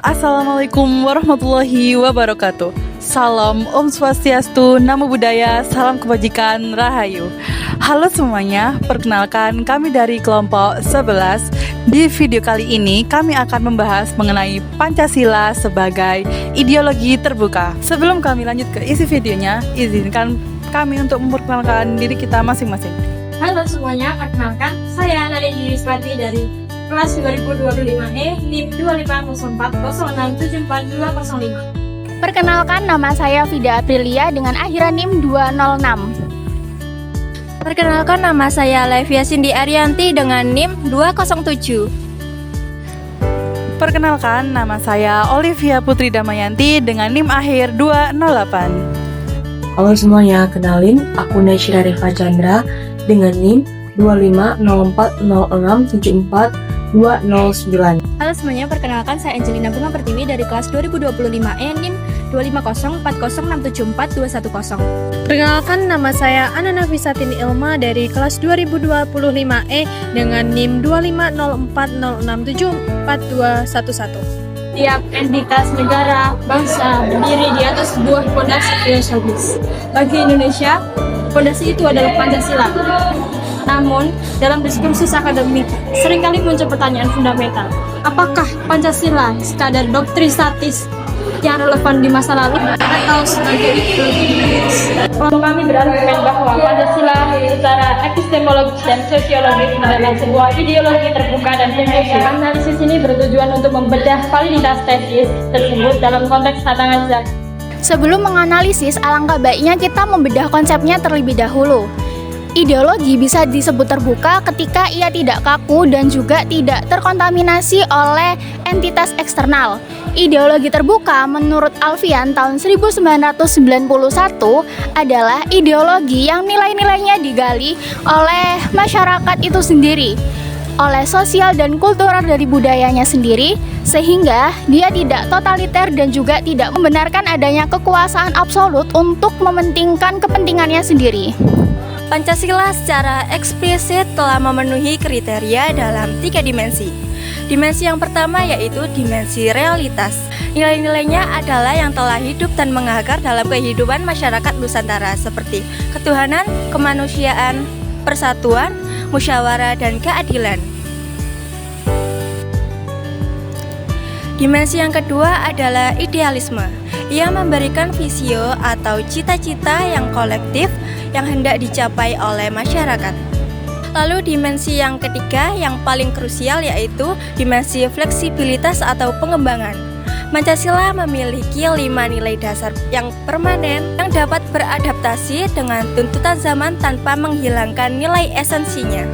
Assalamualaikum warahmatullahi wabarakatuh. Salam Om Swastiastu, Namo Buddhaya, salam kebajikan, Rahayu. Halo semuanya, perkenalkan kami dari kelompok 11. Di video kali ini kami akan membahas mengenai Pancasila sebagai ideologi terbuka. Sebelum kami lanjut ke isi videonya, izinkan kami untuk memperkenalkan diri kita masing-masing. Halo semuanya, perkenalkan saya Nadia Yuswati dari kelas 2025E NIM 25040674205. Perkenalkan, nama saya Vida Aprilia dengan akhiran NIM 206. Perkenalkan, nama saya Levia Cindy Arianti dengan NIM 207. Perkenalkan, nama saya Olivia Putri Damayanti dengan NIM akhir 208. Halo semuanya, kenalin aku Naishira Rifa Chandra dengan NIM 25006744209. Halo semuanya, perkenalkan saya Angelina Bunga Pertiwi dari kelas 2025E NIM 25040674210. Perkenalkan, nama saya Ana Nafisatini Ilma dari kelas 2025E dengan NIM 25040674211. Tiap entitas negara, bangsa berdiri di atas sebuah fondasi filosofis. Bagi Indonesia, fondasi itu adalah Pancasila. Namun, dalam diskursus akademik, seringkali muncul pertanyaan fundamental. Apakah Pancasila sekadar doktrin statis yang relevan di masa lalu atau sebagai ideologi? Kelompok kami berargumen bahwa Pancasila secara epistemologis dan sosiologis adalah sebuah ideologi terbuka dan inklusif. Analisis ini bertujuan untuk membedah validitas tesis tersebut dalam konteks tantangan zaman. Sebelum menganalisis, alangkah baiknya kita membedah konsepnya terlebih dahulu. Ideologi bisa disebut terbuka ketika ia tidak kaku dan juga tidak terkontaminasi oleh entitas eksternal. Ideologi terbuka menurut Alfian tahun 1991 adalah ideologi yang nilai-nilainya digali oleh masyarakat itu sendiri, oleh sosial dan kultural dari budayanya sendiri, sehingga dia tidak totaliter dan juga tidak membenarkan adanya kekuasaan absolut untuk mementingkan kepentingannya sendiri. Pancasila secara eksplisit telah memenuhi kriteria dalam 3 dimensi. Dimensi yang pertama yaitu dimensi realitas. Nilai-nilainya adalah yang telah hidup dan mengakar dalam kehidupan masyarakat Nusantara seperti ketuhanan, kemanusiaan, persatuan, musyawarah, dan keadilan. Dimensi yang kedua adalah idealisme. Ia memberikan visio atau cita-cita yang kolektif yang hendak dicapai oleh masyarakat. Lalu dimensi yang ketiga yang paling krusial yaitu dimensi fleksibilitas atau pengembangan. Pancasila memiliki 5 nilai dasar yang permanen yang dapat beradaptasi dengan tuntutan zaman tanpa menghilangkan nilai esensinya.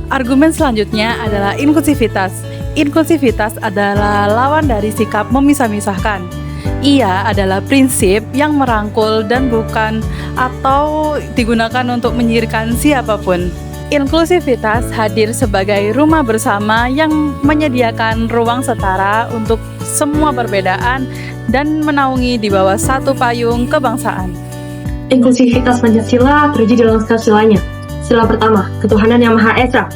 Argumen selanjutnya adalah inklusivitas. Inklusivitas adalah lawan dari sikap memisah-misahkan. Ia adalah prinsip yang merangkul dan bukan atau digunakan untuk menyingkirkan siapapun. Inklusivitas hadir sebagai rumah bersama yang menyediakan ruang setara untuk semua perbedaan dan menaungi di bawah satu payung kebangsaan. Inklusivitas Pancasila teruji dalam silanya. Sila pertama, ketuhanan yang Maha Esa.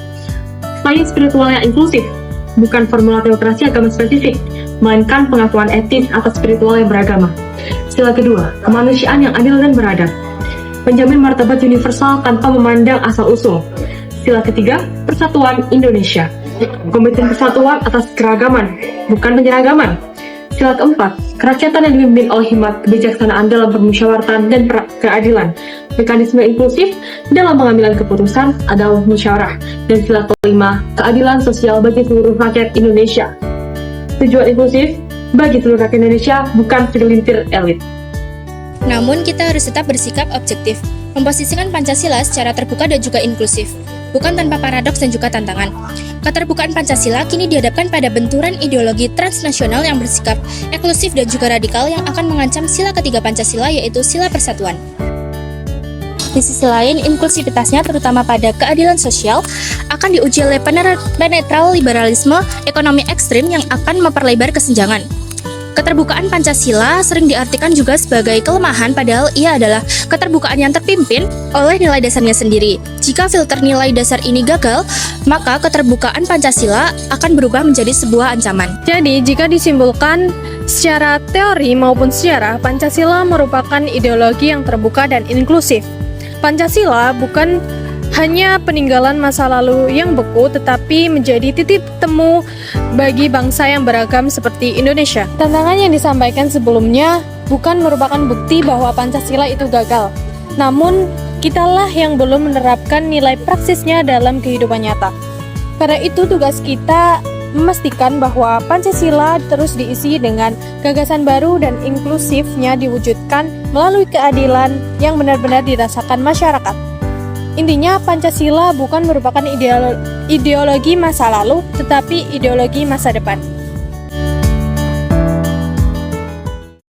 Selain spiritual yang inklusif, bukan formula teokrasi agama spesifik, melainkan pengakuan etis atas spiritual yang beragama. Sila kedua, kemanusiaan yang adil dan beradab, penjamin martabat universal tanpa memandang asal-usul. Sila ketiga, persatuan Indonesia, komitmen persatuan atas keragaman, bukan penyeragaman. Sila keempat, kerakyatan yang dipimpin oleh hikmat kebijaksanaan dalam permusyawaratan dan keadilan, mekanisme inklusif dalam pengambilan keputusan adalah musyawarah. Dan sila kelima, keadilan sosial bagi seluruh rakyat Indonesia. Tujuan inklusif bagi seluruh rakyat Indonesia, bukan segelintir elit. Namun kita harus tetap bersikap objektif, memposisikan Pancasila secara terbuka dan juga inklusif, bukan tanpa paradoks dan juga tantangan. Keterbukaan Pancasila kini dihadapkan pada benturan ideologi transnasional yang bersikap eksklusif dan juga radikal yang akan mengancam sila ketiga Pancasila, yaitu sila persatuan. Di sisi lain, inklusivitasnya terutama pada keadilan sosial akan diuji oleh penetral liberalisme ekonomi ekstrim yang akan memperlebar kesenjangan. Keterbukaan Pancasila sering diartikan juga sebagai kelemahan, padahal ia adalah keterbukaan yang terpimpin oleh nilai dasarnya sendiri. Jika filter nilai dasar ini gagal, maka keterbukaan Pancasila akan berubah menjadi sebuah ancaman. Jadi, jika disimpulkan secara teori maupun sejarah, Pancasila merupakan ideologi yang terbuka dan inklusif. Pancasila bukan hanya peninggalan masa lalu yang beku, tetapi menjadi titik temu bagi bangsa yang beragam seperti Indonesia. Tantangan yang disampaikan sebelumnya bukan merupakan bukti bahwa Pancasila itu gagal, namun kitalah yang belum menerapkan nilai praksisnya dalam kehidupan nyata. Karena itu tugas kita memastikan bahwa Pancasila terus diisi dengan gagasan baru dan inklusifnya diwujudkan melalui keadilan yang benar-benar dirasakan masyarakat. Intinya, Pancasila bukan merupakan ideologi masa lalu, tetapi ideologi masa depan.